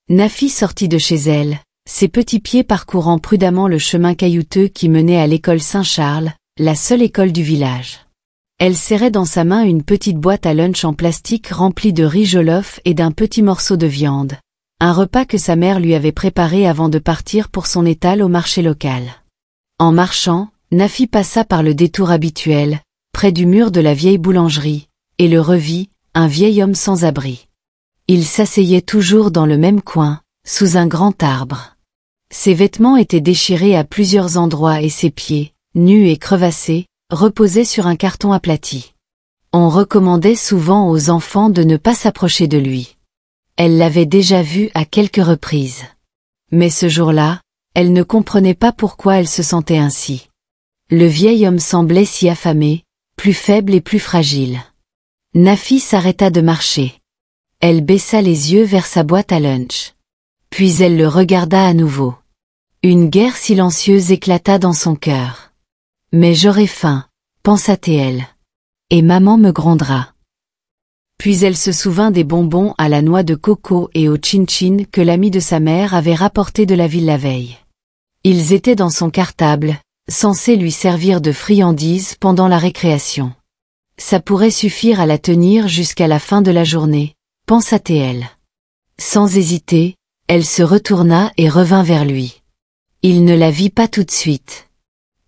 Nafi sortit de chez elle, ses petits pieds parcourant prudemment le chemin caillouteux qui menait à l'école Saint-Charles, la seule école du village. Elle serrait dans sa main une petite boîte à lunch en plastique remplie de riz jollof et d'un petit morceau de viande, un repas que sa mère lui avait préparé avant de partir pour son étal au marché local. En marchant, Nafi passa par le détour habituel, près du mur de la vieille boulangerie, et le revit, un vieil homme sans abri. Il s'asseyait toujours dans le même coin, sous un grand arbre. Ses vêtements étaient déchirés à plusieurs endroits et ses pieds, nus et crevassés, reposaient sur un carton aplati. On recommandait souvent aux enfants de ne pas s'approcher de lui. Elle l'avait déjà vu à quelques reprises. Mais ce jour-là, elle ne comprenait pas pourquoi elle se sentait ainsi. Le vieil homme semblait si affamé, plus faible et plus fragile. Nafi s'arrêta de marcher. Elle baissa les yeux vers sa boîte à lunch. Puis elle le regarda à nouveau. Une guerre silencieuse éclata dans son cœur. « Mais j'aurai faim, pensa-t-elle. Et maman me grondera. » Puis elle se souvint des bonbons à la noix de coco et au chin-chin que l'ami de sa mère avait rapportés de la ville la veille. Ils étaient dans son cartable, censés lui servir de friandises pendant la récréation. Ça pourrait suffire à la tenir jusqu'à la fin de la journée, pensa-t-elle. Sans hésiter, elle se retourna et revint vers lui. Il ne la vit pas tout de suite.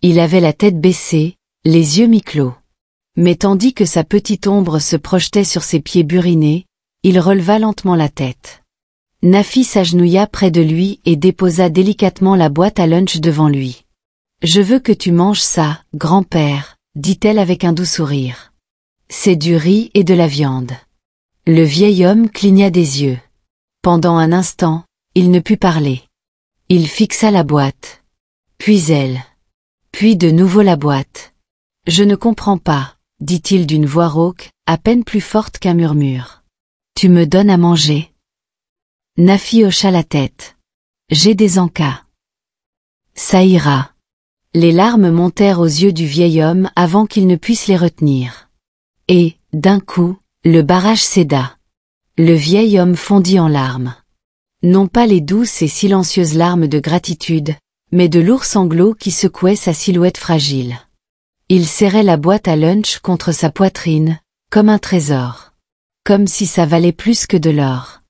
Il avait la tête baissée, les yeux mi-clos. Mais tandis que sa petite ombre se projetait sur ses pieds burinés, il releva lentement la tête. Nafi s'agenouilla près de lui et déposa délicatement la boîte à lunch devant lui. « Je veux que tu manges ça, grand-père, » dit-elle avec un doux sourire. « C'est du riz et de la viande. » Le vieil homme cligna des yeux. Pendant un instant, il ne put parler. Il fixa la boîte. Puis elle. Puis de nouveau la boîte. « Je ne comprends pas, » dit-il d'une voix rauque, à peine plus forte qu'un murmure. « Tu me donnes à manger ?» Nafi hocha la tête. « J'ai des encas. »« Ça ira. » Les larmes montèrent aux yeux du vieil homme avant qu'il ne puisse les retenir. Et, d'un coup, le barrage céda. Le vieil homme fondit en larmes. Non pas les douces et silencieuses larmes de gratitude, mais de lourds sanglots qui secouaient sa silhouette fragile. Il serrait la boîte à lunch contre sa poitrine, comme un trésor. Comme si ça valait plus que de l'or.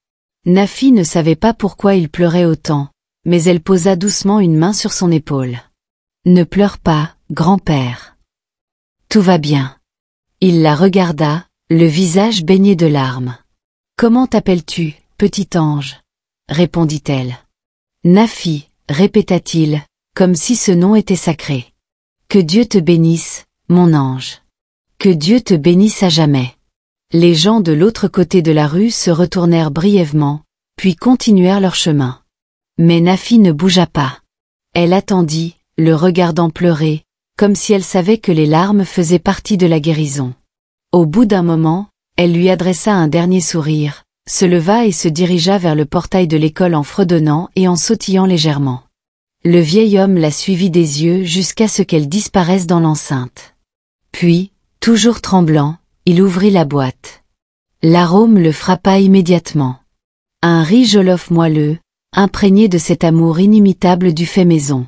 Nafi ne savait pas pourquoi il pleurait autant, mais elle posa doucement une main sur son épaule. « Ne pleure pas, grand-père. Tout va bien. » Il la regarda, le visage baigné de larmes. « Comment t'appelles-tu, petit ange ?» répondit-elle. « Nafi, » répéta-t-il, comme si ce nom était sacré. « Que Dieu te bénisse, mon ange. Que Dieu te bénisse à jamais. » Les gens de l'autre côté de la rue se retournèrent brièvement, puis continuèrent leur chemin. Mais Nafi ne bougea pas. Elle attendit, le regardant pleurer, comme si elle savait que les larmes faisaient partie de la guérison. Au bout d'un moment, elle lui adressa un dernier sourire, se leva et se dirigea vers le portail de l'école en fredonnant et en sautillant légèrement. Le vieil homme la suivit des yeux jusqu'à ce qu'elle disparaisse dans l'enceinte. Puis, toujours tremblant, il ouvrit la boîte. L'arôme le frappa immédiatement. Un riz jollof moelleux, imprégné de cet amour inimitable du fait maison.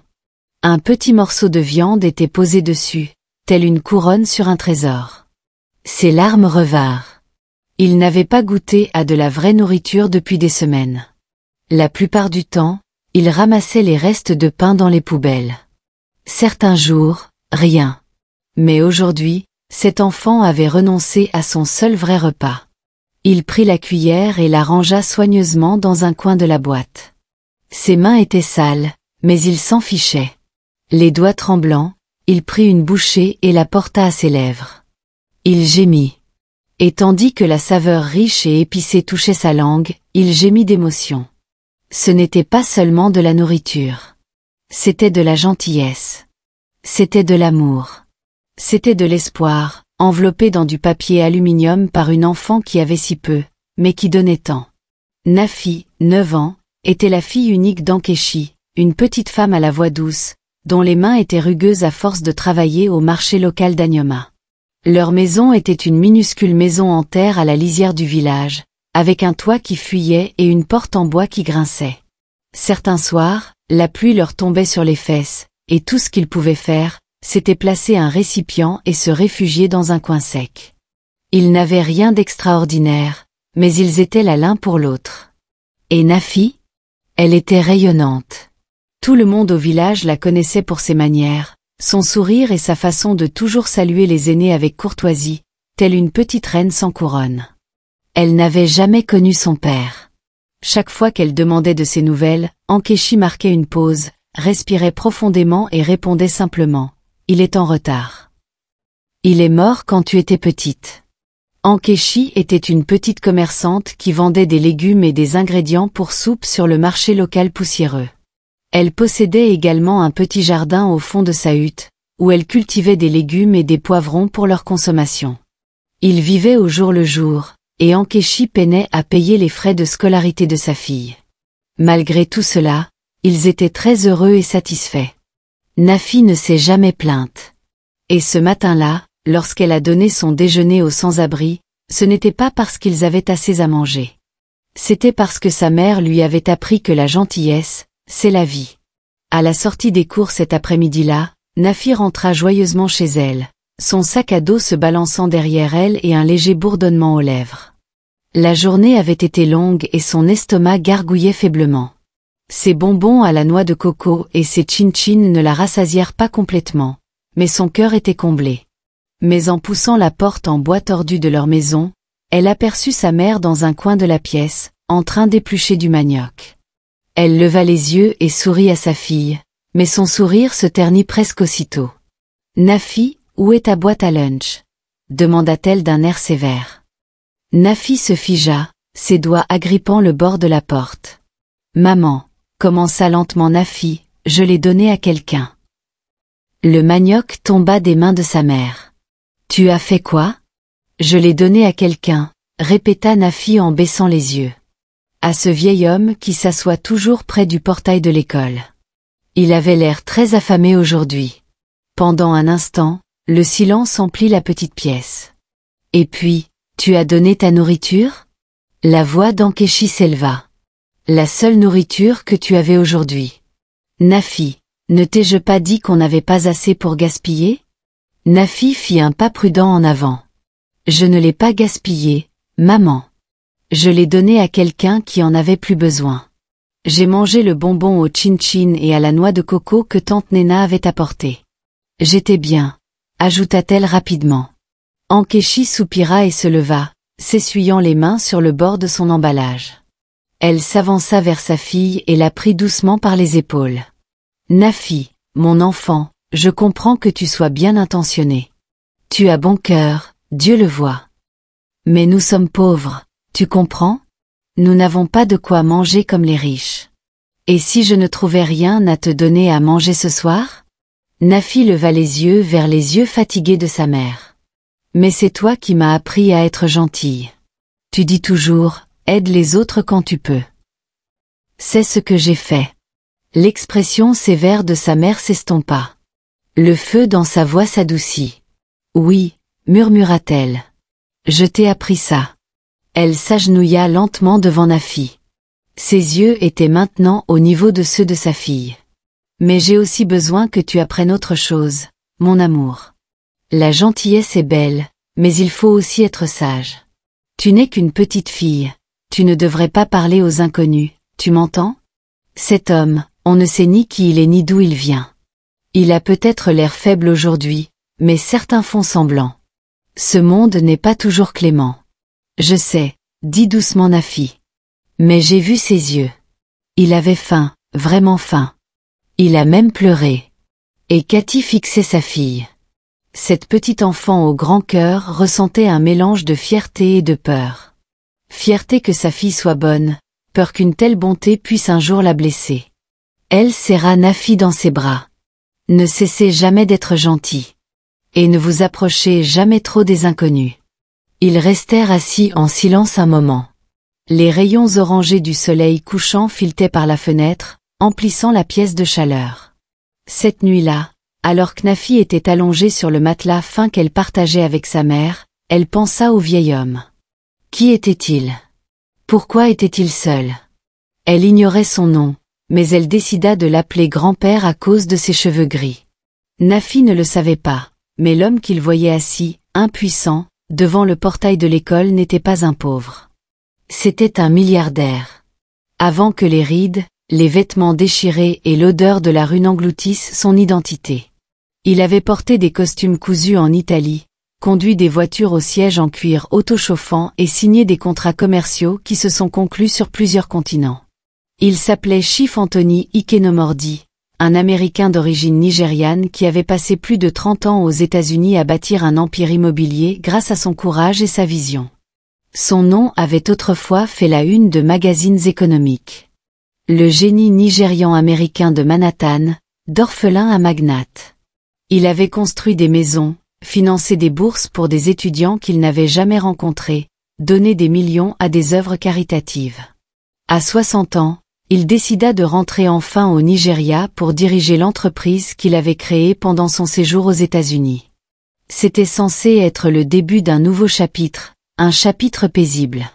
Un petit morceau de viande était posé dessus, telle une couronne sur un trésor. Ses larmes revinrent. Il n'avait pas goûté à de la vraie nourriture depuis des semaines. La plupart du temps, il ramassait les restes de pain dans les poubelles. Certains jours, rien. Mais aujourd'hui, cet enfant avait renoncé à son seul vrai repas. Il prit la cuillère et la rangea soigneusement dans un coin de la boîte. Ses mains étaient sales, mais il s'en fichait. Les doigts tremblants, il prit une bouchée et la porta à ses lèvres. Il gémit. Et tandis que la saveur riche et épicée touchait sa langue, il gémit d'émotion. Ce n'était pas seulement de la nourriture. C'était de la gentillesse. C'était de l'amour. C'était de l'espoir, enveloppé dans du papier aluminium par une enfant qui avait si peu, mais qui donnait tant. Nafi, 9 ans, était la fille unique d'Ankechi, une petite femme à la voix douce, dont les mains étaient rugueuses à force de travailler au marché local d'Anyoma. Leur maison était une minuscule maison en terre à la lisière du village, avec un toit qui fuyait et une porte en bois qui grinçait. Certains soirs, la pluie leur tombait sur les fesses, et tout ce qu'ils pouvaient faire, c'était placer un récipient et se réfugier dans un coin sec. Ils n'avaient rien d'extraordinaire, mais ils étaient là l'un pour l'autre. Et Nafi? Elle était rayonnante. Tout le monde au village la connaissait pour ses manières, son sourire et sa façon de toujours saluer les aînés avec courtoisie, telle une petite reine sans couronne. Elle n'avait jamais connu son père. Chaque fois qu'elle demandait de ses nouvelles, Ankechi marquait une pause, respirait profondément et répondait simplement « Il est en retard. Il est mort quand tu étais petite. » Ankechi était une petite commerçante qui vendait des légumes et des ingrédients pour soupe sur le marché local poussiéreux. Elle possédait également un petit jardin au fond de sa hutte, où elle cultivait des légumes et des poivrons pour leur consommation. Ils vivaient au jour le jour, et Ankechi peinait à payer les frais de scolarité de sa fille. Malgré tout cela, ils étaient très heureux et satisfaits. Nafi ne s'est jamais plainte. Et ce matin-là, lorsqu'elle a donné son déjeuner aux sans-abri, ce n'était pas parce qu'ils avaient assez à manger. C'était parce que sa mère lui avait appris que la gentillesse, c'est la vie. À la sortie des cours cet après-midi-là, Nafi rentra joyeusement chez elle, son sac à dos se balançant derrière elle et un léger bourdonnement aux lèvres. La journée avait été longue et son estomac gargouillait faiblement. Ses bonbons à la noix de coco et ses chin-chin ne la rassasièrent pas complètement, mais son cœur était comblé. Mais en poussant la porte en bois tordu de leur maison, elle aperçut sa mère dans un coin de la pièce, en train d'éplucher du manioc. Elle leva les yeux et sourit à sa fille, mais son sourire se ternit presque aussitôt. « Nafi, où est ta boîte à lunch ?» demanda-t-elle d'un air sévère. Nafi se figea, ses doigts agrippant le bord de la porte. « Maman, » commença lentement Nafi, « je l'ai donné à quelqu'un. » Le manioc tomba des mains de sa mère. « Tu as fait quoi ?»« Je l'ai donné à quelqu'un, » répéta Nafi en baissant les yeux. « À ce vieil homme qui s'assoit toujours près du portail de l'école. » Il avait l'air très affamé aujourd'hui. Pendant un instant, le silence emplit la petite pièce. « Et puis, tu as donné ta nourriture ?» La voix d'Ankechi s'éleva. « La seule nourriture que tu avais aujourd'hui. »« Nafi, ne t'ai-je pas dit qu'on n'avait pas assez pour gaspiller ?» Nafi fit un pas prudent en avant. « Je ne l'ai pas gaspillé, maman. Je l'ai donné à quelqu'un qui en avait plus besoin. J'ai mangé le bonbon au chin-chin et à la noix de coco que tante Nena avait apporté. J'étais bien, » ajouta-t-elle rapidement. Ankechi soupira et se leva, s'essuyant les mains sur le bord de son emballage. Elle s'avança vers sa fille et la prit doucement par les épaules. « Nafi, mon enfant, je comprends que tu sois bien intentionné. Tu as bon cœur, Dieu le voit. Mais nous sommes pauvres, tu comprends? Nous n'avons pas de quoi manger comme les riches. Et si je ne trouvais rien à te donner à manger ce soir ?» Nafi leva les yeux vers les yeux fatigués de sa mère. « Mais c'est toi qui m'as appris à être gentille. Tu dis toujours, aide les autres quand tu peux. » C'est ce que j'ai fait. L'expression sévère de sa mère s'estompa. Le feu dans sa voix s'adoucit. « Oui, » murmura-t-elle. « Je t'ai appris ça. » Elle s'agenouilla lentement devant Nafi. Ses yeux étaient maintenant au niveau de ceux de sa fille. « Mais j'ai aussi besoin que tu apprennes autre chose, mon amour. La gentillesse est belle, mais il faut aussi être sage. Tu n'es qu'une petite fille, tu ne devrais pas parler aux inconnus, tu m'entends? Cet homme, on ne sait ni qui il est ni d'où il vient. Il a peut-être l'air faible aujourd'hui, mais certains font semblant. Ce monde n'est pas toujours clément. Je sais, dit doucement Nafi. Mais j'ai vu ses yeux. Il avait faim, vraiment faim. Il a même pleuré. » Et Cathy fixait sa fille. Cette petite enfant au grand cœur ressentait un mélange de fierté et de peur. Fierté que sa fille soit bonne, peur qu'une telle bonté puisse un jour la blesser. Elle serra Nafi dans ses bras. « Ne cessez jamais d'être gentil. Et ne vous approchez jamais trop des inconnus. » Ils restèrent assis en silence un moment. Les rayons orangés du soleil couchant filetaient par la fenêtre, emplissant la pièce de chaleur. Cette nuit-là, alors que Nafi était allongée sur le matelas fin qu'elle partageait avec sa mère, elle pensa au vieil homme. Qui était-il? Pourquoi était-il seul? Elle ignorait son nom, mais elle décida de l'appeler grand-père à cause de ses cheveux gris. Nafi ne le savait pas, mais l'homme qu'il voyait assis, impuissant, devant le portail de l'école n'était pas un pauvre. C'était un milliardaire. Avant que les rides, les vêtements déchirés et l'odeur de la rue n'engloutissent son identité. Il avait porté des costumes cousus en Italie, conduit des voitures au siège en cuir autochauffant et signé des contrats commerciaux qui se sont conclus sur plusieurs continents. Il s'appelait Chief Anthony Ikenomordi, un Américain d'origine nigériane qui avait passé plus de 30 ans aux États-Unis à bâtir un empire immobilier grâce à son courage et sa vision. Son nom avait autrefois fait la une de magazines économiques. Le génie nigérian-américain de Manhattan, d'orphelin à magnate. Il avait construit des maisons, financé des bourses pour des étudiants qu'il n'avait jamais rencontrés, donné des millions à des œuvres caritatives. À 60 ans, il décida de rentrer enfin au Nigeria pour diriger l'entreprise qu'il avait créée pendant son séjour aux États-Unis. C'était censé être le début d'un nouveau chapitre, un chapitre paisible.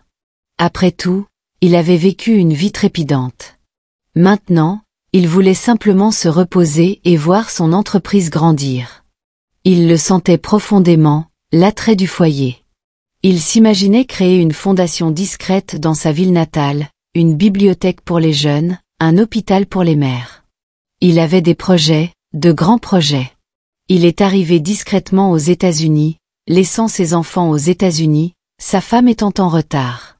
Après tout, il avait vécu une vie trépidante. Maintenant, il voulait simplement se reposer et voir son entreprise grandir. Il le sentait profondément, l'attrait du foyer. Il s'imaginait créer une fondation discrète dans sa ville natale, une bibliothèque pour les jeunes, un hôpital pour les mères. Il avait des projets, de grands projets. Il est arrivé discrètement aux États-Unis, laissant ses enfants aux États-Unis, sa femme étant en retard.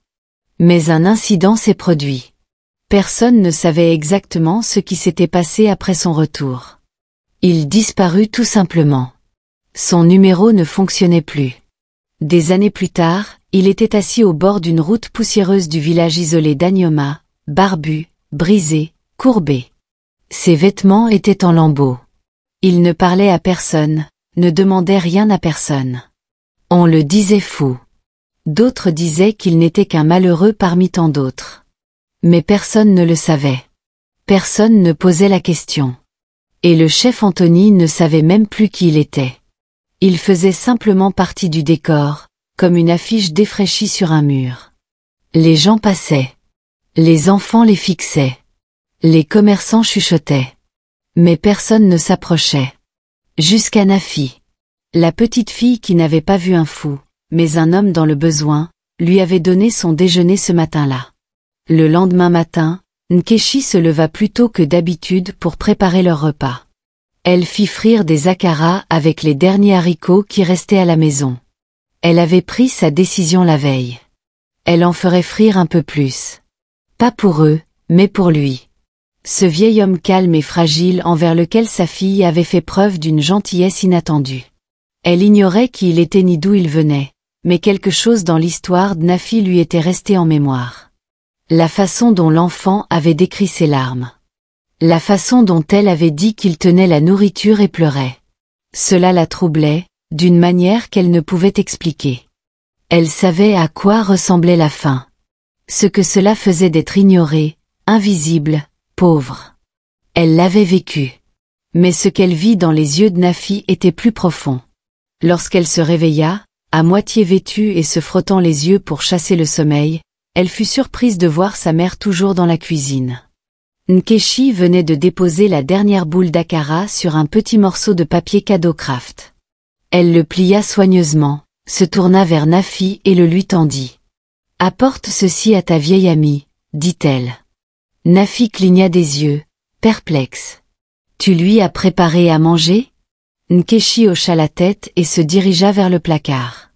Mais un incident s'est produit. Personne ne savait exactement ce qui s'était passé après son retour. Il disparut tout simplement. Son numéro ne fonctionnait plus. Des années plus tard, il était assis au bord d'une route poussiéreuse du village isolé d'Anyoma, barbu, brisé, courbé. Ses vêtements étaient en lambeaux. Il ne parlait à personne, ne demandait rien à personne. On le disait fou. D'autres disaient qu'il n'était qu'un malheureux parmi tant d'autres. Mais personne ne le savait. Personne ne posait la question. Et le chef Anthony ne savait même plus qui il était. Il faisait simplement partie du décor, comme une affiche défraîchie sur un mur. Les gens passaient. Les enfants les fixaient. Les commerçants chuchotaient. Mais personne ne s'approchait. Jusqu'à Nafi. La petite fille qui n'avait pas vu un fou, mais un homme dans le besoin, lui avait donné son déjeuner ce matin-là. Le lendemain matin, Nkechi se leva plus tôt que d'habitude pour préparer leur repas. Elle fit frire des akara avec les derniers haricots qui restaient à la maison. Elle avait pris sa décision la veille. Elle en ferait frire un peu plus. Pas pour eux, mais pour lui. Ce vieil homme calme et fragile envers lequel sa fille avait fait preuve d'une gentillesse inattendue. Elle ignorait qui il était ni d'où il venait, mais quelque chose dans l'histoire de Nafi lui était resté en mémoire. La façon dont l'enfant avait décrit ses larmes. La façon dont elle avait dit qu'il tenait la nourriture et pleurait. Cela la troublait, d'une manière qu'elle ne pouvait expliquer. Elle savait à quoi ressemblait la faim. Ce que cela faisait d'être ignorée, invisible, pauvre. Elle l'avait vécu. Mais ce qu'elle vit dans les yeux de Nafi était plus profond. Lorsqu'elle se réveilla, à moitié vêtue et se frottant les yeux pour chasser le sommeil, elle fut surprise de voir sa mère toujours dans la cuisine. Nkechi venait de déposer la dernière boule d'akara sur un petit morceau de papier cadeau craft. Elle le plia soigneusement, se tourna vers Nafi et le lui tendit. « Apporte ceci à ta vieille amie, dit-elle. » Nafi cligna des yeux, perplexe. « Tu lui as préparé à manger ?» Nkechi hocha la tête et se dirigea vers le placard.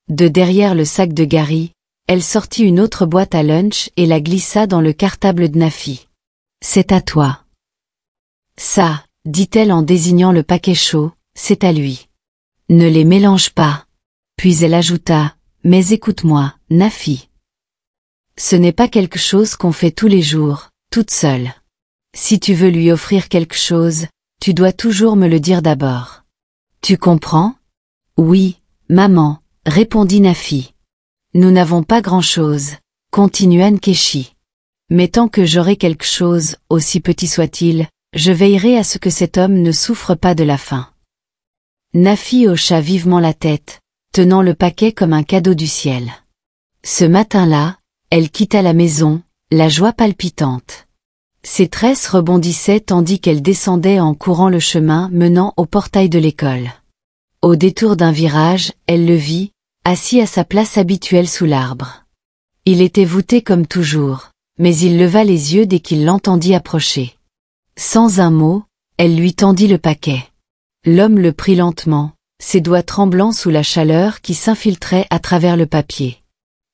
De derrière le sac de Gary, elle sortit une autre boîte à lunch et la glissa dans le cartable de Nafi. « C'est à toi. »« Ça, » dit-elle en désignant le paquet chaud, « c'est à lui. »« Ne les mélange pas. » Puis elle ajouta, « Mais écoute-moi, Nafi. Ce n'est pas quelque chose qu'on fait tous les jours, toute seule. Si tu veux lui offrir quelque chose, tu dois toujours me le dire d'abord. Tu comprends ? » « Oui, maman, » répondit Nafi. « Nous n'avons pas grand-chose, » continua Nkechi. « Mais tant que j'aurai quelque chose, aussi petit soit-il, je veillerai à ce que cet homme ne souffre pas de la faim. » Nafi hocha vivement la tête, tenant le paquet comme un cadeau du ciel. Ce matin-là, Elle quitta la maison, la joie palpitante. Ses tresses rebondissaient tandis qu'elle descendait en courant le chemin menant au portail de l'école. Au détour d'un virage, elle le vit, assis à sa place habituelle sous l'arbre. Il était voûté comme toujours, mais il leva les yeux dès qu'il l'entendit approcher. Sans un mot, elle lui tendit le paquet. L'homme le prit lentement, ses doigts tremblants sous la chaleur qui s'infiltrait à travers le papier.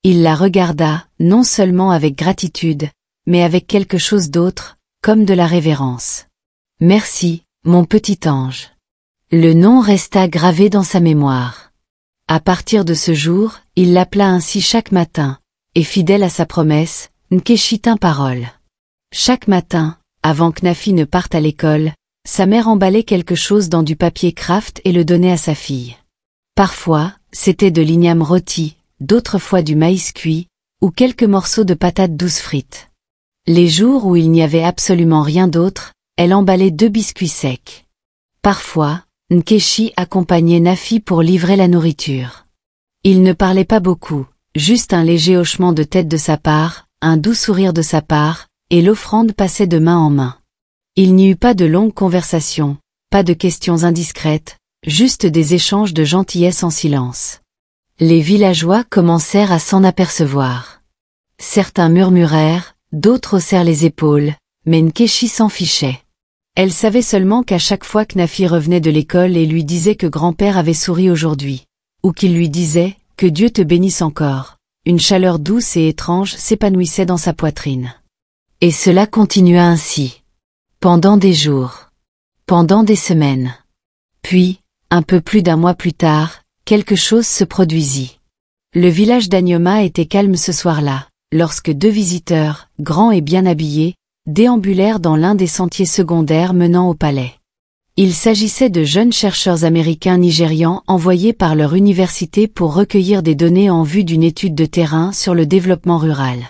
Il la regarda, non seulement avec gratitude, mais avec quelque chose d'autre, comme de la révérence. « Merci, mon petit ange. » Le nom resta gravé dans sa mémoire. À partir de ce jour, il l'appela ainsi chaque matin, et fidèle à sa promesse, Nkechi tint parole. Chaque matin, avant que Nafi ne parte à l'école, sa mère emballait quelque chose dans du papier kraft et le donnait à sa fille. Parfois, c'était de l'igname rôti, d'autres fois du maïs cuit, ou quelques morceaux de patates douces frites. Les jours où il n'y avait absolument rien d'autre, elle emballait 2 biscuits secs. Parfois, Nkechi accompagnait Nafi pour livrer la nourriture. Il ne parlait pas beaucoup, juste un léger hochement de tête de sa part, un doux sourire de sa part, et l'offrande passait de main en main. Il n'y eut pas de longues conversations, pas de questions indiscrètes, juste des échanges de gentillesse en silence. Les villageois commencèrent à s'en apercevoir. Certains murmurèrent, d'autres haussèrent les épaules, mais Nkechi s'en fichait. Elle savait seulement qu'à chaque fois que Nafi revenait de l'école et lui disait que grand-père avait souri aujourd'hui, ou qu'il lui disait « que Dieu te bénisse encore », une chaleur douce et étrange s'épanouissait dans sa poitrine. Et cela continua ainsi. Pendant des jours. Pendant des semaines. Puis, un peu plus d'un mois plus tard, quelque chose se produisit. Le village d'Anyoma était calme ce soir-là, lorsque 2 visiteurs, grands et bien habillés, déambulèrent dans l'un des sentiers secondaires menant au palais. Il s'agissait de jeunes chercheurs américains nigérians envoyés par leur université pour recueillir des données en vue d'une étude de terrain sur le développement rural.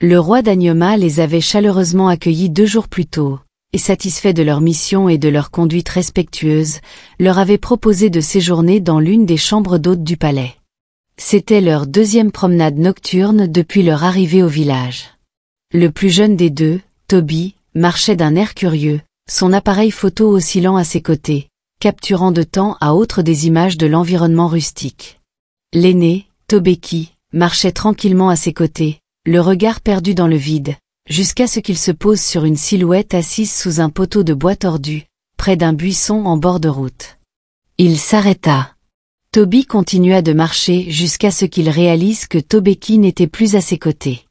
Le roi d'Anyoma les avait chaleureusement accueillis 2 jours plus tôt, et satisfait de leur mission et de leur conduite respectueuse, leur avait proposé de séjourner dans l'une des chambres d'hôtes du palais. C'était leur 2e promenade nocturne depuis leur arrivée au village. Le plus jeune des 2, Toby, marchait d'un air curieux, son appareil photo oscillant à ses côtés, capturant de temps à autre des images de l'environnement rustique. L'aîné, Tobeki, marchait tranquillement à ses côtés, le regard perdu dans le vide, jusqu'à ce qu'il se pose sur une silhouette assise sous un poteau de bois tordu, près d'un buisson en bord de route. Il s'arrêta. Toby continua de marcher jusqu'à ce qu'il réalise que Tobeki n'était plus à ses côtés.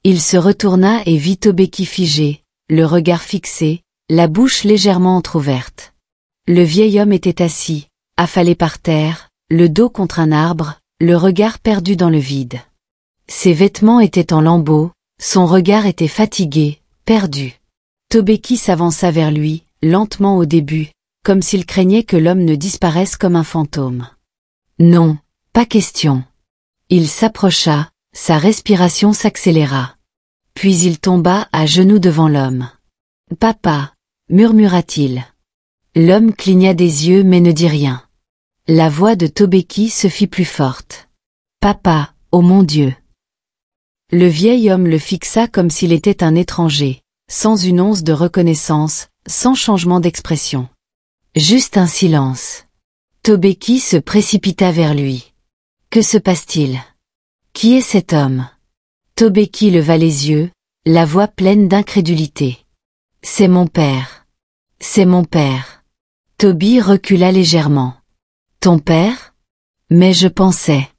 Il se retourna et vit Tobeki figé, le regard fixé, la bouche légèrement entr'ouverte. Le vieil homme était assis, affalé par terre, le dos contre un arbre, le regard perdu dans le vide. Ses vêtements étaient en lambeaux, son regard était fatigué, perdu. Tobeki s'avança vers lui, lentement au début, comme s'il craignait que l'homme ne disparaisse comme un fantôme. Non, pas question. Il s'approcha, sa respiration s'accéléra. Puis il tomba à genoux devant l'homme. « Papa » murmura-t-il. L'homme cligna des yeux mais ne dit rien. La voix de Tobeki se fit plus forte. « Papa, oh mon Dieu !» Le vieil homme le fixa comme s'il était un étranger, sans une once de reconnaissance, sans changement d'expression. Juste un silence. Tobeki se précipita vers lui. « Que se passe-t-il ? Qui est cet homme ?» Tobeki leva les yeux, la voix pleine d'incrédulité. « C'est mon père. C'est mon père. » Toby recula légèrement. « Ton père ? Mais je pensais. »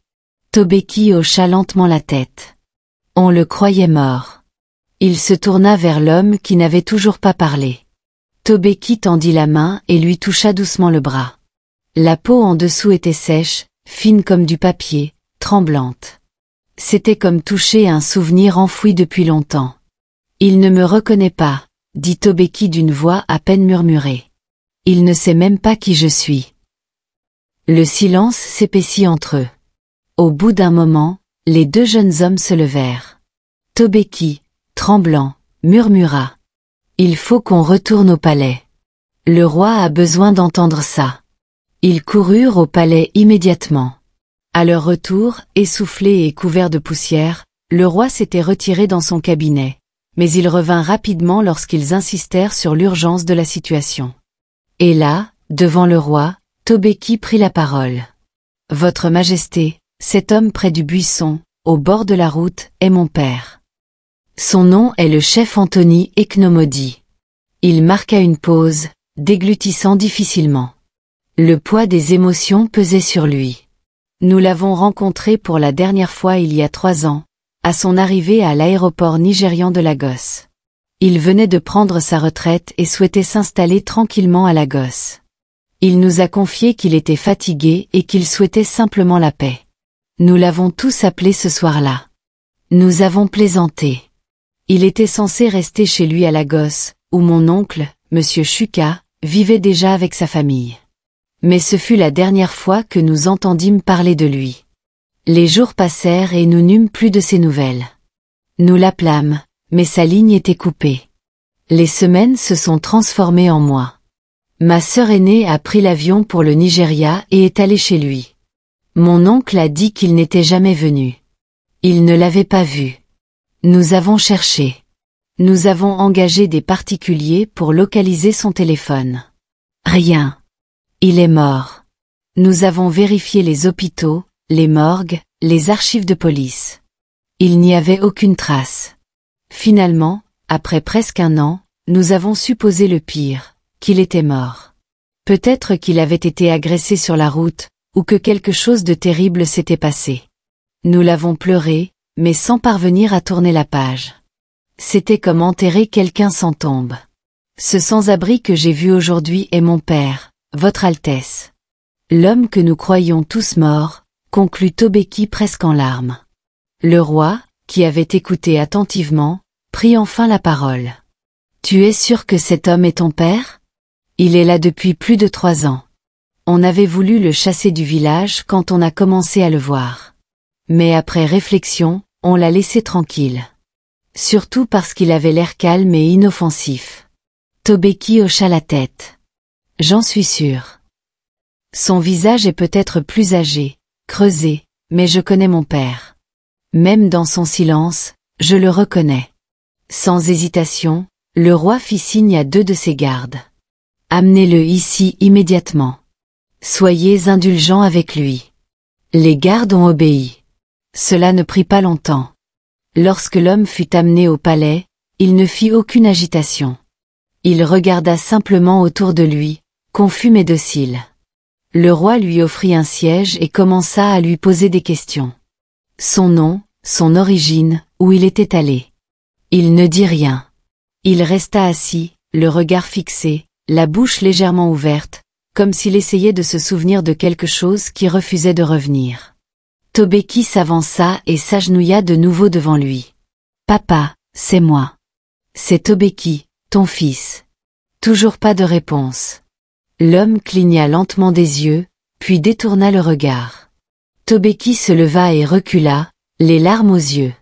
Tobeki hocha lentement la tête. On le croyait mort. Il se tourna vers l'homme qui n'avait toujours pas parlé. Tobeki tendit la main et lui toucha doucement le bras. La peau en dessous était sèche, fine comme du papier, tremblante. C'était comme toucher un souvenir enfoui depuis longtemps. « Il ne me reconnaît pas », dit Tobeki d'une voix à peine murmurée. « Il ne sait même pas qui je suis. » Le silence s'épaissit entre eux. Au bout d'un moment, les 2 jeunes hommes se levèrent. Tobeki, tremblant, murmura. « Il faut qu'on retourne au palais. Le roi a besoin d'entendre ça. » Ils coururent au palais immédiatement. À leur retour, essoufflés et couverts de poussière, Le roi s'était retiré dans son cabinet, mais il revint rapidement lorsqu'ils insistèrent sur l'urgence de la situation. Et là, devant le roi, Tobeki prit la parole. « Votre Majesté, cet homme près du buisson, au bord de la route, est mon père. Son nom est le chef Anthony Eknomodi. » Il marqua une pause, déglutissant difficilement. Le poids des émotions pesait sur lui. Nous l'avons rencontré pour la dernière fois il y a 3 ans, à son arrivée à l'aéroport nigérian de Lagos. Il venait de prendre sa retraite et souhaitait s'installer tranquillement à Lagos. Il nous a confié qu'il était fatigué et qu'il souhaitait simplement la paix. Nous l'avons tous appelé ce soir-là. Nous avons plaisanté. Il était censé rester chez lui à Lagos, où mon oncle, Monsieur Shuka, vivait déjà avec sa famille. Mais ce fut la dernière fois que nous entendîmes parler de lui. Les jours passèrent et nous n'eûmes plus de ses nouvelles. Nous l'appelâmes, mais sa ligne était coupée. Les semaines se sont transformées en mois. Ma sœur aînée a pris l'avion pour le Nigeria et est allée chez lui. Mon oncle a dit qu'il n'était jamais venu. Il ne l'avait pas vu. Nous avons cherché. Nous avons engagé des particuliers pour localiser son téléphone. Rien. Il est mort. Nous avons vérifié les hôpitaux, les morgues, les archives de police. Il n'y avait aucune trace. Finalement, après presque 1 an, nous avons supposé le pire, qu'il était mort. Peut-être qu'il avait été agressé sur la route, ou que quelque chose de terrible s'était passé. Nous l'avons pleuré, mais sans parvenir à tourner la page. C'était comme enterrer quelqu'un sans tombe. Ce sans-abri que j'ai vu aujourd'hui est mon père, Votre Altesse. L'homme que nous croyions tous mort, conclut Tobeki presque en larmes. Le roi, qui avait écouté attentivement, prit enfin la parole. « Tu es sûr que cet homme est ton père ? Il est là depuis plus de 3 ans. On avait voulu le chasser du village quand on a commencé à le voir. Mais après réflexion, on l'a laissé tranquille. Surtout parce qu'il avait l'air calme et inoffensif. » Tobeki hocha la tête. « J'en suis sûr. Son visage est peut-être plus âgé, creusé, mais je connais mon père. Même dans son silence, je le reconnais. » Sans hésitation, le roi fit signe à 2 de ses gardes. « Amenez-le ici immédiatement. Soyez indulgents avec lui. » Les gardes ont obéi. Cela ne prit pas longtemps. Lorsque l'homme fut amené au palais, il ne fit aucune agitation. Il regarda simplement autour de lui, confus mais docile. Le roi lui offrit un siège et commença à lui poser des questions. Son nom, son origine, où il était allé. Il ne dit rien. Il resta assis, le regard fixé, la bouche légèrement ouverte, comme s'il essayait de se souvenir de quelque chose qui refusait de revenir. Tobeki s'avança et s'agenouilla de nouveau devant lui. « Papa, c'est moi. C'est Tobeki, ton fils. » Toujours pas de réponse. L'homme cligna lentement des yeux, puis détourna le regard. Tobeki se leva et recula, les larmes aux yeux.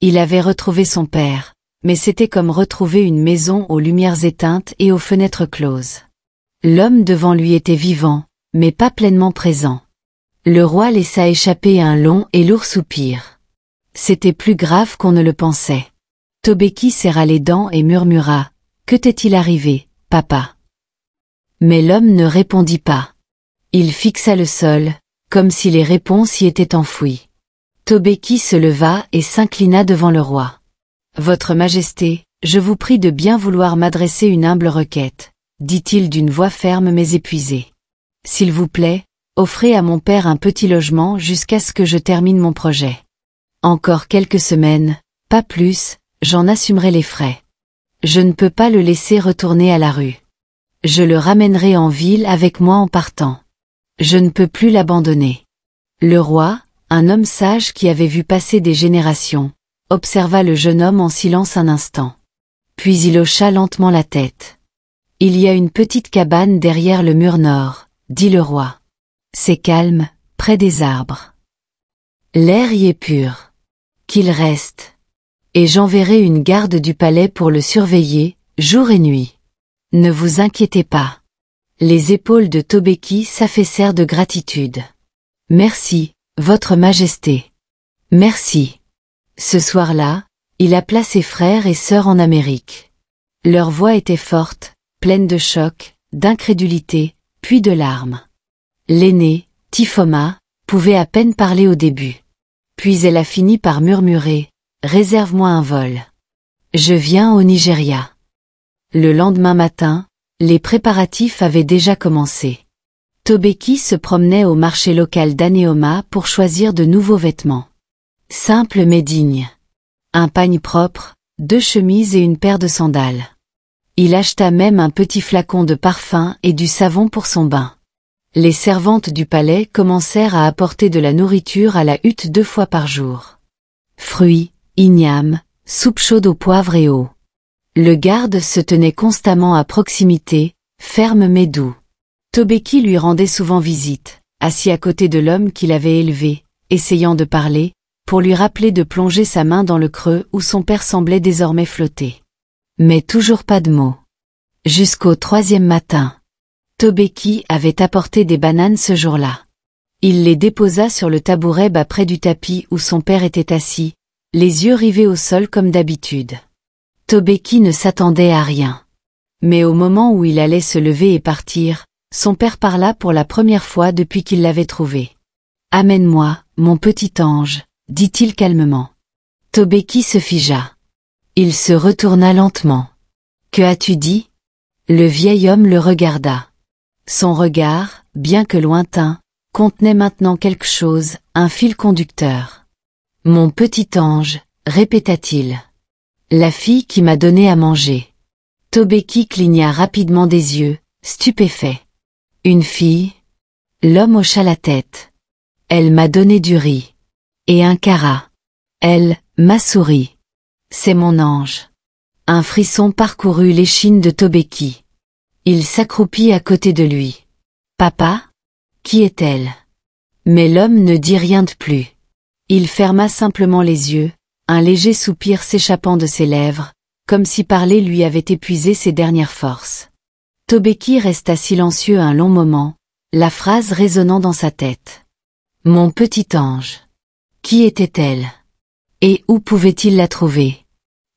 Il avait retrouvé son père, mais c'était comme retrouver une maison aux lumières éteintes et aux fenêtres closes. L'homme devant lui était vivant, mais pas pleinement présent. Le roi laissa échapper un long et lourd soupir. C'était plus grave qu'on ne le pensait. Tobeki serra les dents et murmura « Que t'est-il arrivé, papa ?» Mais l'homme ne répondit pas. Il fixa le sol, comme si les réponses y étaient enfouies. Tobeki se leva et s'inclina devant le roi. « Votre Majesté, je vous prie de bien vouloir m'adresser une humble requête, » dit-il d'une voix ferme mais épuisée. « S'il vous plaît, offrez à mon père un petit logement jusqu'à ce que je termine mon projet. Encore quelques semaines, pas plus, j'en assumerai les frais. Je ne peux pas le laisser retourner à la rue. Je le ramènerai en ville avec moi en partant. Je ne peux plus l'abandonner. » Le roi, un homme sage qui avait vu passer des générations, observa le jeune homme en silence un instant. Puis il hocha lentement la tête. « Il y a une petite cabane derrière le mur nord, » dit le roi. « C'est calme, près des arbres. L'air y est pur. Qu'il reste. Et j'enverrai une garde du palais pour le surveiller, jour et nuit. Ne vous inquiétez pas. » Les épaules de Tobeki s'affaissèrent de gratitude. « Merci, Votre Majesté. Merci. » Ce soir-là, il appela ses frères et sœurs en Amérique. Leur voix était forte, pleine de choc, d'incrédulité, puis de larmes. L'aînée, Tifoma, pouvait à peine parler au début. Puis elle a fini par murmurer « Réserve-moi un vol. Je viens au Nigeria ». Le lendemain matin, les préparatifs avaient déjà commencé. Tobeki se promenait au marché local d'Aneoma pour choisir de nouveaux vêtements. Simples mais dignes. Un pagne propre, 2 chemises et une paire de sandales. Il acheta même un petit flacon de parfum et du savon pour son bain. Les servantes du palais commencèrent à apporter de la nourriture à la hutte 2 fois par jour. Fruits, ignames, soupe chaude au poivre et eau. Le garde se tenait constamment à proximité, ferme mais doux. Tobeki lui rendait souvent visite, assis à côté de l'homme qu'il avait élevé, essayant de parler, pour lui rappeler de plonger sa main dans le creux où son père semblait désormais flotter. Mais toujours pas de mots. Jusqu'au 3e matin. Tobeki avait apporté des bananes ce jour-là. Il les déposa sur le tabouret bas près du tapis où son père était assis, les yeux rivés au sol comme d'habitude. Tobeki ne s'attendait à rien. Mais au moment où il allait se lever et partir, son père parla pour la première fois depuis qu'il l'avait trouvé. « Amène-moi, mon petit ange », dit-il calmement. Tobeki se figea. Il se retourna lentement. « Que as-tu dit ?» Le vieil homme le regarda. Son regard, bien que lointain, contenait maintenant quelque chose, un fil conducteur. « Mon petit ange », répéta-t-il. « La fille qui m'a donné à manger. » Tobeki cligna rapidement des yeux, stupéfait. « Une fille ?» L'homme hocha la tête. « Elle m'a donné du riz. Et un cara. Elle m'a souri. C'est mon ange. » Un frisson parcourut l'échine de Tobeki. Il s'accroupit à côté de lui. « Papa ? Qui est-elle » Mais l'homme ne dit rien de plus. Il ferma simplement les yeux, un léger soupir s'échappant de ses lèvres, comme si parler lui avait épuisé ses dernières forces. Tobeki resta silencieux un long moment, la phrase résonnant dans sa tête. « Mon petit ange. » Qui était-elle ? Et où pouvait-il la trouver ?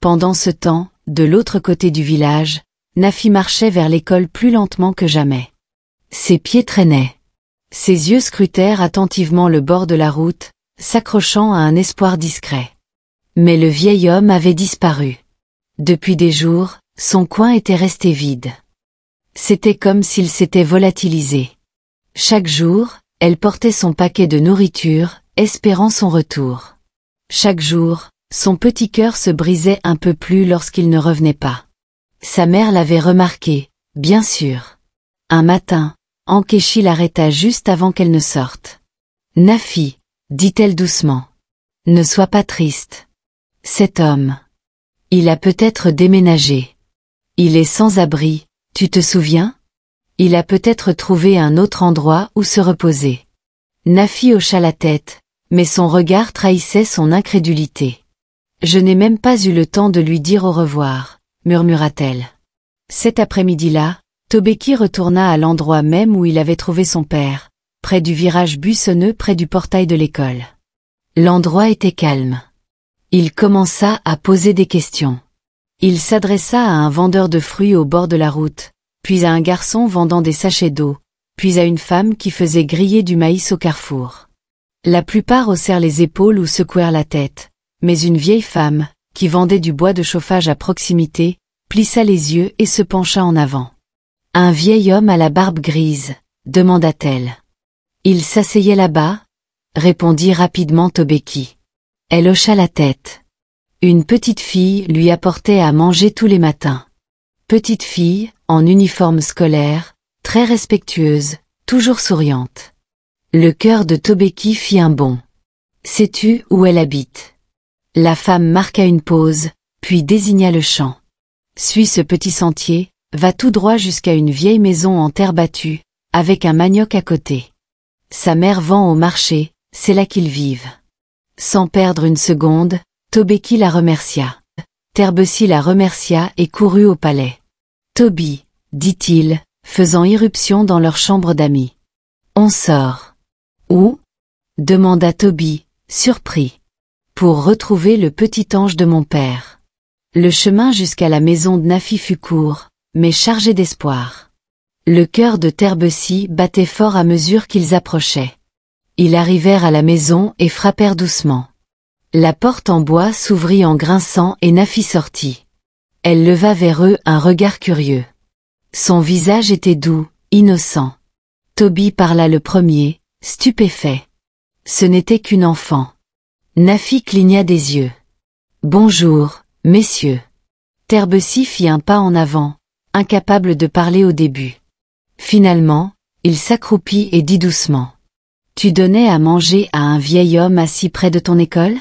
Pendant ce temps, de l'autre côté du village, Nafi marchait vers l'école plus lentement que jamais. Ses pieds traînaient. Ses yeux scrutèrent attentivement le bord de la route, s'accrochant à un espoir discret. Mais le vieil homme avait disparu. Depuis des jours, son coin était resté vide. C'était comme s'il s'était volatilisé. Chaque jour, elle portait son paquet de nourriture, espérant son retour. Chaque jour, son petit cœur se brisait un peu plus lorsqu'il ne revenait pas. Sa mère l'avait remarqué, bien sûr. Un matin, Ankechi l'arrêta juste avant qu'elle ne sorte. « Nafi, » dit-elle doucement. « Ne sois pas triste. Cet homme. Il a peut-être déménagé. Il est sans abri, tu te souviens ? Il a peut-être trouvé un autre endroit où se reposer. » Nafi hocha la tête, mais son regard trahissait son incrédulité. « Je n'ai même pas eu le temps de lui dire au revoir, » murmura-t-elle. Cet après-midi-là, Tobeki retourna à l'endroit même où il avait trouvé son père, près du virage buissonneux près du portail de l'école. L'endroit était calme. Il commença à poser des questions. Il s'adressa à un vendeur de fruits au bord de la route, puis à un garçon vendant des sachets d'eau, puis à une femme qui faisait griller du maïs au carrefour. La plupart haussèrent les épaules ou secouèrent la tête, mais une vieille femme, qui vendait du bois de chauffage à proximité, plissa les yeux et se pencha en avant. « Un vieil homme à la barbe grise ?» demanda-t-elle. « Il s'asseyait là-bas ?» répondit rapidement Tobeki. Elle hocha la tête. Une petite fille lui apportait à manger tous les matins. Petite fille, en uniforme scolaire, très respectueuse, toujours souriante. Le cœur de Tobeki fit un bond. « Sais-tu où elle habite ?» La femme marqua une pause, puis désigna le champ. « Suis ce petit sentier, va tout droit jusqu'à une vieille maison en terre battue, avec un manioc à côté. Sa mère vend au marché, c'est là qu'ils vivent. » Sans perdre une seconde, Tobeki la remercia. Terbesi la remercia et courut au palais. « Toby, » dit-il, faisant irruption dans leur chambre d'amis. « On sort. »« Où ?» demanda Toby, surpris. pour retrouver le petit ange de mon père. Le chemin jusqu'à la maison de Nafi fut court, mais chargé d'espoir. Le cœur de Terbessy battait fort à mesure qu'ils approchaient. Ils arrivèrent à la maison et frappèrent doucement. La porte en bois s'ouvrit en grinçant et Nafi sortit. Elle leva vers eux un regard curieux. Son visage était doux, innocent. Toby parla le premier, stupéfait. Ce n'était qu'une enfant. Nafi cligna des yeux. « Bonjour, messieurs. » Terbessy fit un pas en avant, incapable de parler au début. Finalement, il s'accroupit et dit doucement. « Tu donnais à manger à un vieil homme assis près de ton école ?»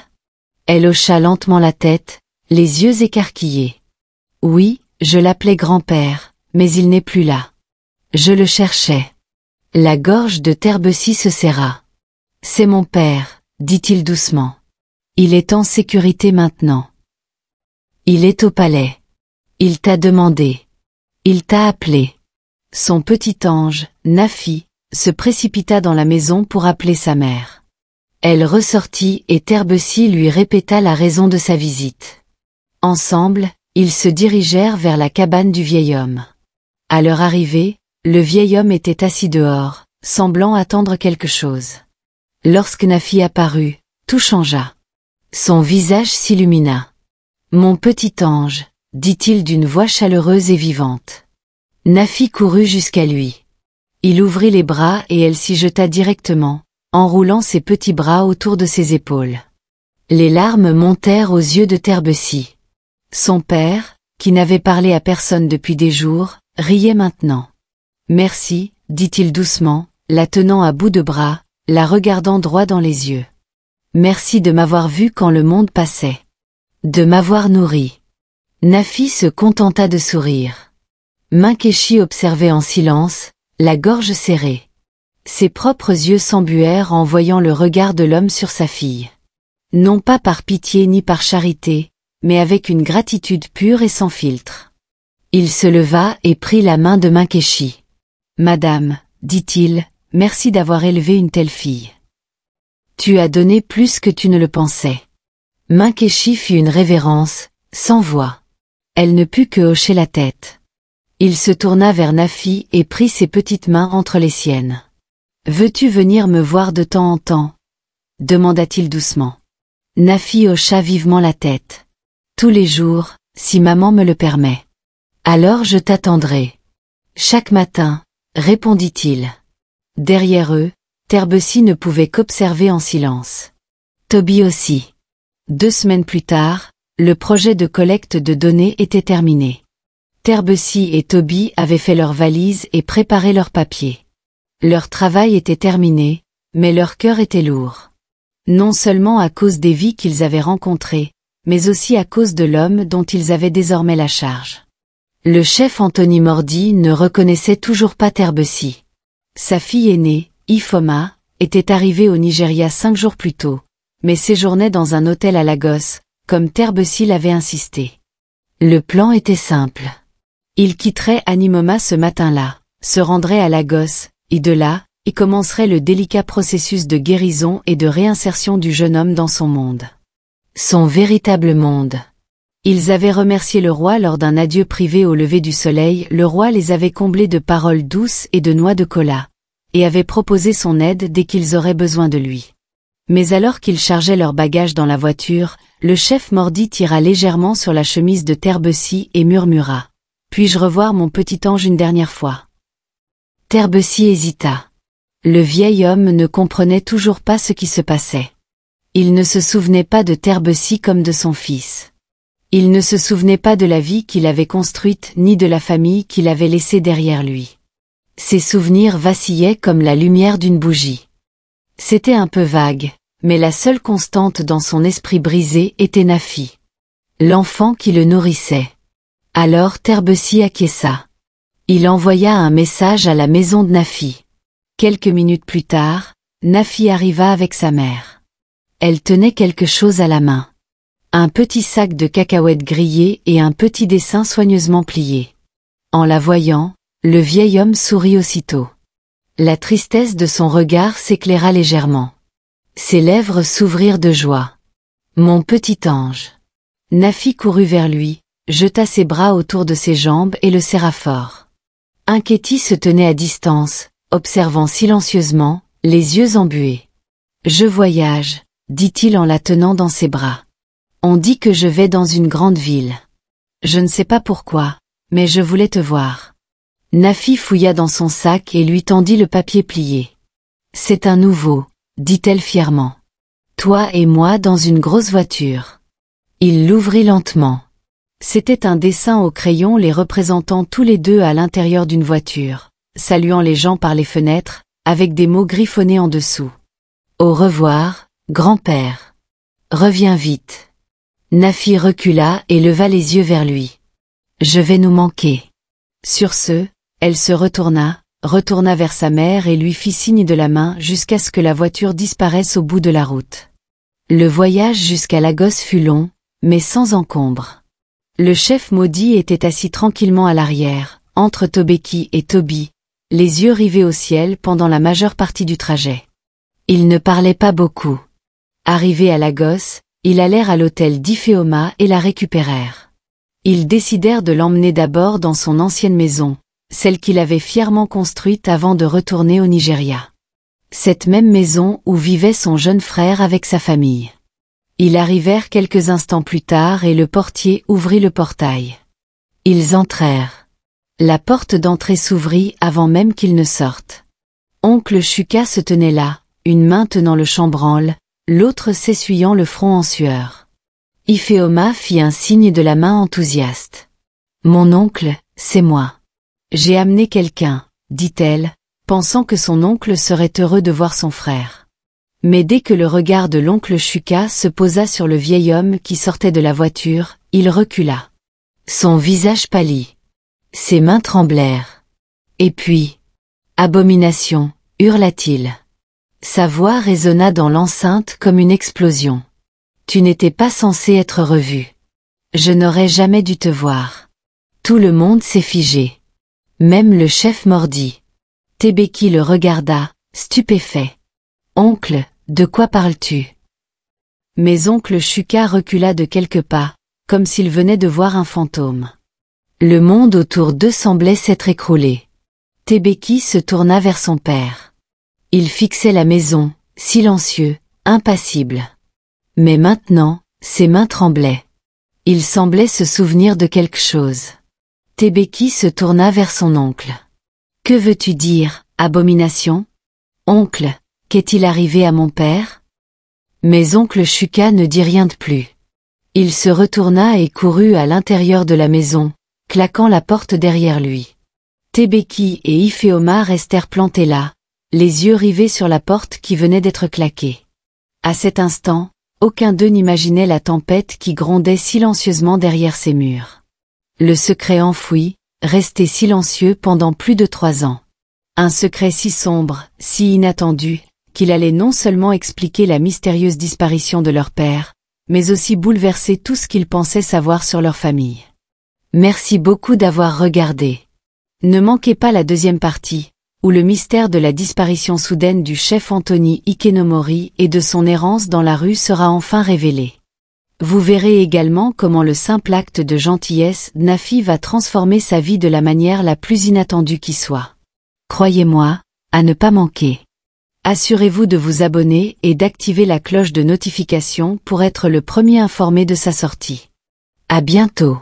Elle hocha lentement la tête, les yeux écarquillés. « Oui, je l'appelais grand-père, mais il n'est plus là. Je le cherchais. » La gorge de Terbessy se serra. « C'est mon père, dit-il doucement. Il est en sécurité maintenant. Il est au palais. Il t'a demandé. Il t'a appelé. » Son petit ange, Nafi, se précipita dans la maison pour appeler sa mère. Elle ressortit et Terbessy lui répéta la raison de sa visite. Ensemble, ils se dirigèrent vers la cabane du vieil homme. À leur arrivée, le vieil homme était assis dehors, semblant attendre quelque chose. Lorsque Nafi apparut, tout changea. Son visage s'illumina. « Mon petit ange, » dit-il d'une voix chaleureuse et vivante. Nafi courut jusqu'à lui. Il ouvrit les bras et elle s'y jeta directement, enroulant ses petits bras autour de ses épaules. Les larmes montèrent aux yeux de Terbessy. Son père, qui n'avait parlé à personne depuis des jours, riait maintenant. « Merci, » dit-il doucement, la tenant à bout de bras, la regardant droit dans les yeux. « Merci de m'avoir vu quand le monde passait. De m'avoir nourri. » Nafi se contenta de sourire. Mankeshi observait en silence, la gorge serrée. Ses propres yeux s'embuèrent en voyant le regard de l'homme sur sa fille. Non pas par pitié ni par charité, mais avec une gratitude pure et sans filtre. Il se leva et prit la main de Mankeshi. « Madame, » dit-il, « merci d'avoir élevé une telle fille. Tu as donné plus que tu ne le pensais. » Mankeshi fit une révérence, sans voix. Elle ne put que hocher la tête. Il se tourna vers Nafi et prit ses petites mains entre les siennes. « Veux-tu venir me voir de temps en temps ?» demanda-t-il doucement. Nafi hocha vivement la tête. « Tous les jours, si maman me le permet. Alors je t'attendrai. Chaque matin, » répondit-il. Derrière eux, Terbessy ne pouvait qu'observer en silence. Toby aussi. 2 semaines plus tard, le projet de collecte de données était terminé. Terbessy et Toby avaient fait leurs valises et préparé leurs papiers. Leur travail était terminé, mais leur cœur était lourd. Non seulement à cause des vies qu'ils avaient rencontrées, mais aussi à cause de l'homme dont ils avaient désormais la charge. Le chef Anthony Mordi ne reconnaissait toujours pas Terbessy. Sa fille aînée, Ifoma, était arrivée au Nigeria 5 jours plus tôt, mais séjournait dans un hôtel à Lagos, comme Terbessy l'avait insisté. Le plan était simple. Il quitterait Animoma ce matin-là, se rendrait à Lagos, et de là, il commencerait le délicat processus de guérison et de réinsertion du jeune homme dans son monde. Son véritable monde. Ils avaient remercié le roi lors d'un adieu privé au lever du soleil. Le roi les avait comblés de paroles douces et de noix de cola, et avait proposé son aide dès qu'ils auraient besoin de lui. Mais alors qu'ils chargeaient leurs bagages dans la voiture, le chef Mordi tira légèrement sur la chemise de Terbessy et murmura. « Puis-je revoir mon petit ange une dernière fois ?» Terbessy hésita. Le vieil homme ne comprenait toujours pas ce qui se passait. Il ne se souvenait pas de Terbessy comme de son fils. Il ne se souvenait pas de la vie qu'il avait construite ni de la famille qu'il avait laissée derrière lui. Ses souvenirs vacillaient comme la lumière d'une bougie. C'était un peu vague, mais la seule constante dans son esprit brisé était Nafi. L'enfant qui le nourrissait. Alors Terbessy acquiesça. Il envoya un message à la maison de Nafi. Quelques minutes plus tard, Nafi arriva avec sa mère. Elle tenait quelque chose à la main. Un petit sac de cacahuètes grillées et un petit dessin soigneusement plié. En la voyant, le vieil homme sourit aussitôt. La tristesse de son regard s'éclaira légèrement. Ses lèvres s'ouvrirent de joie. Mon petit ange. Nafi courut vers lui, jeta ses bras autour de ses jambes et le serra fort. Inkéti se tenait à distance, observant silencieusement, les yeux embués. Je voyage, dit-il en la tenant dans ses bras. On dit que je vais dans une grande ville. Je ne sais pas pourquoi, mais je voulais te voir. Nafi fouilla dans son sac et lui tendit le papier plié. C'est un nouveau, dit-elle fièrement. Toi et moi dans une grosse voiture. Il l'ouvrit lentement. C'était un dessin au crayon les représentant tous les deux à l'intérieur d'une voiture, saluant les gens par les fenêtres, avec des mots griffonnés en dessous. Au revoir, grand-père. Reviens vite. Nafi recula et leva les yeux vers lui. Je vais nous manquer. Sur ce, elle se retourna vers sa mère et lui fit signe de la main jusqu'à ce que la voiture disparaisse au bout de la route. Le voyage jusqu'à Lagos fut long, mais sans encombre. Le chef maudit était assis tranquillement à l'arrière, entre Tobeki et Toby, les yeux rivés au ciel pendant la majeure partie du trajet. Il ne parlait pas beaucoup. Arrivés à Lagos, ils allèrent à l'hôtel d'Ifeoma et la récupérèrent. Ils décidèrent de l'emmener d'abord dans son ancienne maison, celle qu'il avait fièrement construite avant de retourner au Nigeria. Cette même maison où vivait son jeune frère avec sa famille. Ils arrivèrent quelques instants plus tard et le portier ouvrit le portail. Ils entrèrent. La porte d'entrée s'ouvrit avant même qu'ils ne sortent. Oncle Shuka se tenait là, une main tenant le chambranle, l'autre s'essuyant le front en sueur. Ifeoma fit un signe de la main enthousiaste. Mon oncle, c'est moi. J'ai amené quelqu'un, dit-elle, pensant que son oncle serait heureux de voir son frère. Mais dès que le regard de l'oncle Shuka se posa sur le vieil homme qui sortait de la voiture, il recula. Son visage pâlit. Ses mains tremblèrent. Et puis, abomination, hurla-t-il. Sa voix résonna dans l'enceinte comme une explosion. Tu n'étais pas censé être revu. Je n'aurais jamais dû te voir. Tout le monde s'est figé. Même le chef mordit. Tebeki le regarda, stupéfait. Oncle, de quoi parles-tu? Mais oncle Shuka recula de quelques pas, comme s'il venait de voir un fantôme. Le monde autour d'eux semblait s'être écroulé. Tebeki se tourna vers son père. Il fixait la maison, silencieux, impassible. Mais maintenant, ses mains tremblaient. Il semblait se souvenir de quelque chose. Tebeki se tourna vers son oncle. Que veux-tu dire, abomination? Oncle, qu'est-il arrivé à mon père? Mais oncle Shuka ne dit rien de plus. Il se retourna et courut à l'intérieur de la maison, claquant la porte derrière lui. Tebeki et Ifeoma restèrent plantés là, les yeux rivés sur la porte qui venait d'être claquée. À cet instant, aucun d'eux n'imaginait la tempête qui grondait silencieusement derrière ces murs. Le secret enfoui, resté silencieux pendant plus de 3 ans. Un secret si sombre, si inattendu, qu'il allait non seulement expliquer la mystérieuse disparition de leur père, mais aussi bouleverser tout ce qu'ils pensaient savoir sur leur famille. Merci beaucoup d'avoir regardé. Ne manquez pas la deuxième partie, où le mystère de la disparition soudaine du chef Anthony Ikenomori et de son errance dans la rue sera enfin révélé. Vous verrez également comment le simple acte de gentillesse Nafi va transformer sa vie de la manière la plus inattendue qui soit. Croyez-moi, à ne pas manquer. Assurez-vous de vous abonner et d'activer la cloche de notification pour être le premier informé de sa sortie. À bientôt.